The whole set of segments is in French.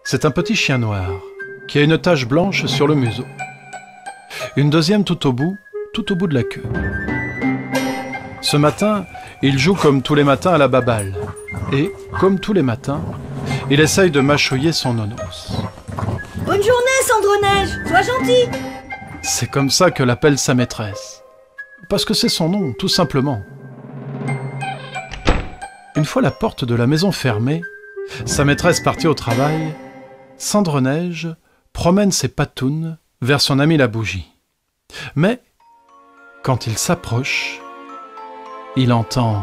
C'est un petit chien noir qui a une tache blanche sur le museau. Une deuxième tout au bout de la queue. Ce matin, il joue comme tous les matins à la baballe. Et, comme tous les matins, il essaye de mâchouiller son nonos. Bonne journée, Cendreneige, sois gentil. C'est comme ça que l'appelle sa maîtresse. Parce que c'est son nom, tout simplement. Une fois la porte de la maison fermée, sa maîtresse partie au travail, Cendreneige promène ses patounes vers son ami la bougie. Mais, quand il s'approche, il entend...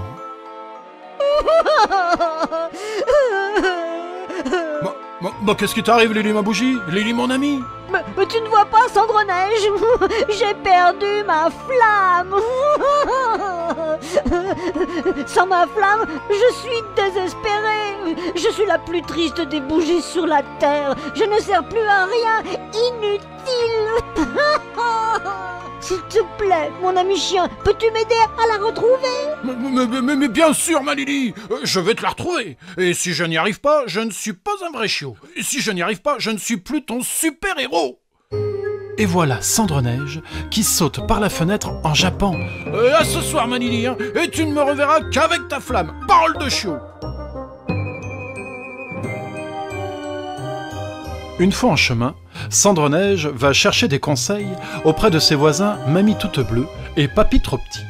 qu'est-ce qui t'arrive, Lili, ma bougie? Lili, mon ami? Mais tu ne vois pas, Cendreneige? J'ai perdu ma flamme. Sans ma flamme, je suis désespérée. Je suis la plus triste des bougies sur la terre. Je ne sers plus à rien. Inutile. S'il te plaît, mon ami chien, peux-tu m'aider à la retrouver? Mais bien sûr, ma Lili, je vais te la retrouver. Et si je n'y arrive pas, je ne suis pas un vrai chiot. Et si je n'y arrive pas, je ne suis plus ton super-héros. Et voilà Cendreneige qui saute par la fenêtre en jappant. À ce soir, ma Lili, hein, et tu ne me reverras qu'avec ta flamme. Parole de chiot. Une fois en chemin, Cendreneige va chercher des conseils auprès de ses voisins Mamie Toute Bleue et Papy Trop Petit.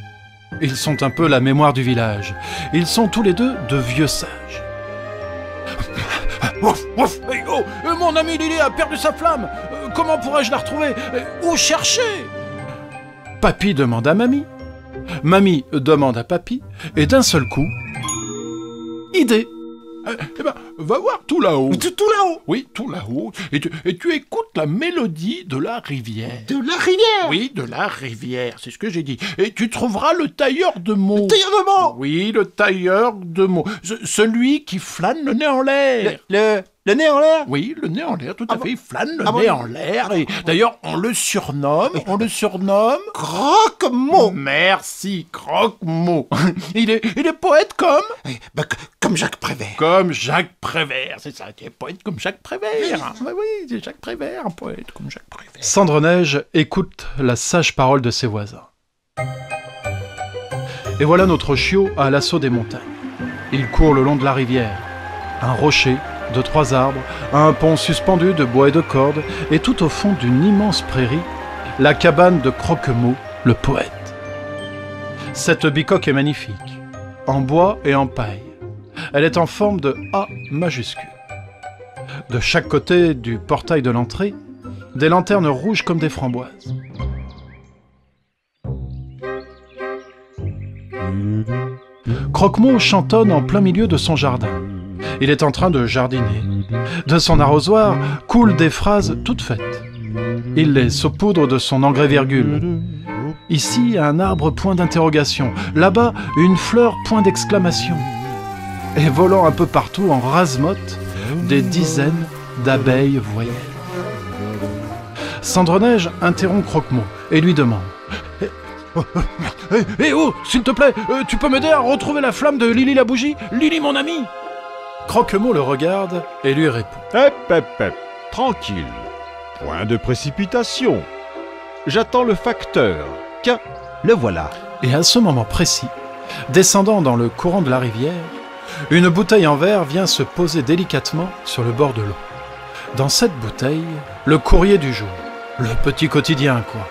Ils sont un peu la mémoire du village. Ils sont tous les deux de vieux sages. Hey, oh, mon ami Lili a perdu sa flamme. Comment pourrais-je la retrouver? Où chercher? Papy demande à Mamie. Mamie demande à Papy. Et d'un seul coup... idée! Eh ben, va voir tout là-haut. Tout là-haut? Oui, tout là-haut. Et tu écoutes la mélodie de la rivière. De la rivière? Oui, de la rivière, c'est ce que j'ai dit. Et tu trouveras le tailleur de mots. Le tailleur de mots? Oui, le tailleur de mots. Celui qui flâne le nez en l'air. Le nez en l'air? Oui, le nez en l'air, tout à fait. Il flâne le bon? nez en l'air. Et d'ailleurs, on le surnomme... Croque-mot. Merci, Croque-mot. Il est poète comme... Comme Jacques Prévert. Comme Jacques Prévert, c'est ça, tu es poète comme Jacques Prévert. Oui, c'est Jacques Prévert, un poète comme Jacques Prévert. Cendreneige écoute la sage parole de ses voisins. Et voilà notre chiot à l'assaut des montagnes. Il court le long de la rivière. Un rocher, 2-3 arbres, un pont suspendu de bois et de cordes, et tout au fond d'une immense prairie, la cabane de Croque-Mot, le poète. Cette bicoque est magnifique, en bois et en paille. Elle est en forme de A majuscule. De chaque côté du portail de l'entrée, des lanternes rouges comme des framboises. Croque-Mot chantonne en plein milieu de son jardin. Il est en train de jardiner. De son arrosoir coulent des phrases toutes faites. Il les saupoudre de son engrais virgule. Ici, un arbre, point d'interrogation. Là-bas, une fleur, point d'exclamation. Et volant un peu partout en rase-motte, des dizaines d'abeilles voyelles. Cendreneige interrompt Croque-Mot et lui demande oh, s'il te plaît, tu peux m'aider à retrouver la flamme de Lili la bougie? Lili, mon ami? Croque-Mot le regarde et lui répond. Tranquille. Point de précipitation. J'attends le facteur. Tiens, le voilà. Et à ce moment précis, descendant dans le courant de la rivière, une bouteille en verre vient se poser délicatement sur le bord de l'eau. Dans cette bouteille, le courrier du jour. Le petit quotidien, quoi.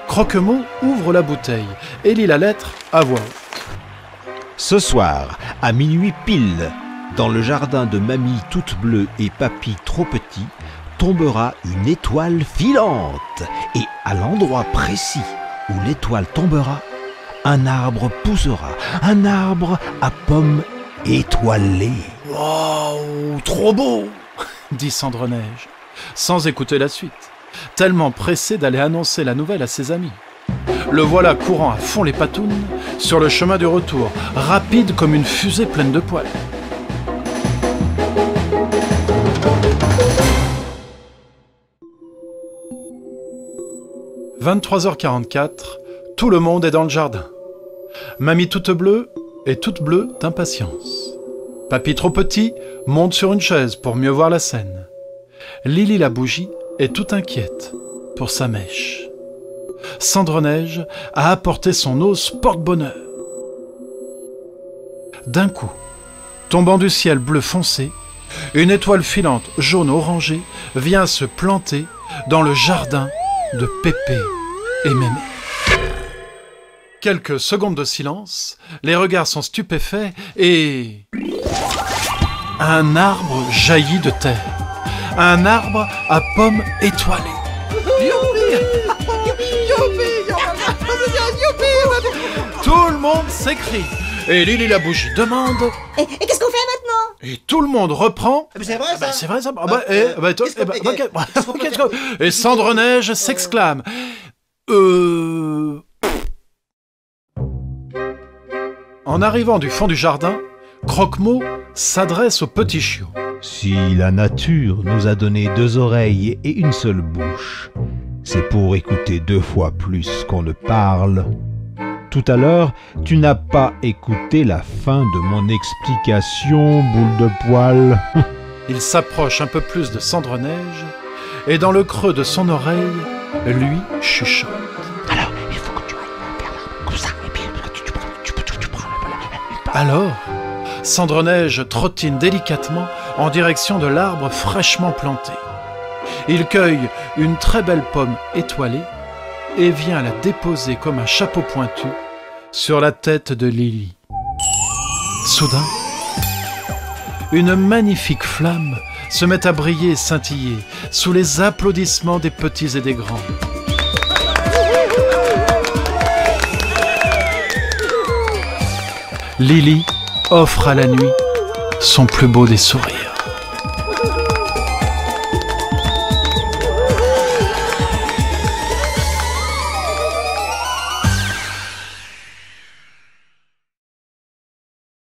Croque-Mot ouvre la bouteille et lit la lettre à voix haute. Ce soir, à minuit pile, dans le jardin de Mamie Toute Bleue et Papy Trop Petit, tombera une étoile filante. Et à l'endroit précis où l'étoile tombera, un arbre poussera, un arbre à pommes étoilées. Waouh, trop beau, dit Cendreneige, sans écouter la suite, tellement pressé d'aller annoncer la nouvelle à ses amis. Le voilà courant à fond les patounes sur le chemin du retour, rapide comme une fusée pleine de poils. « 23h44, tout le monde est dans le jardin. Mamie Toute Bleue est toute bleue d'impatience. Papy trop petit monte sur une chaise pour mieux voir la scène. Lily la bougie est toute inquiète pour sa mèche. Cendreneige a apporté son os porte-bonheur. D'un coup, tombant du ciel bleu foncé, une étoile filante jaune-orangée vient se planter dans le jardin de Pépé et Mémé. Quelques secondes de silence, les regards sont stupéfaits et... un arbre jaillit de terre. Un arbre à pommes étoilées. Tout le monde s'écrie. Et Lily la bougie demande... Et qu'est-ce qu'on fait maintenant? Et tout le monde reprend... C'est vrai ça. C'est vrai ça. Qu'est-ce qu'on- Et Cendreneige s'exclame. En arrivant du fond du jardin, Croque-Mot s'adresse au petit chiot. Si la nature nous a donné 2 oreilles et une seule bouche, c'est pour écouter 2 fois plus qu'on ne parle. Tout à l'heure, tu n'as pas écouté la fin de mon explication, boule de poil. Il s'approche un peu plus de Cendreneige et dans le creux de son oreille, lui chuchote. Alors, il faut que tu ailles vers l'arbre, comme ça, et puis tu prends Alors, Cendreneige trottine délicatement en direction de l'arbre fraîchement planté. Il cueille une très belle pomme étoilée et vient la déposer comme un chapeau pointu sur la tête de Lily. Soudain, une magnifique flamme se met à briller et scintiller sous les applaudissements des petits et des grands. Lily offre à la nuit son plus beau des sourires.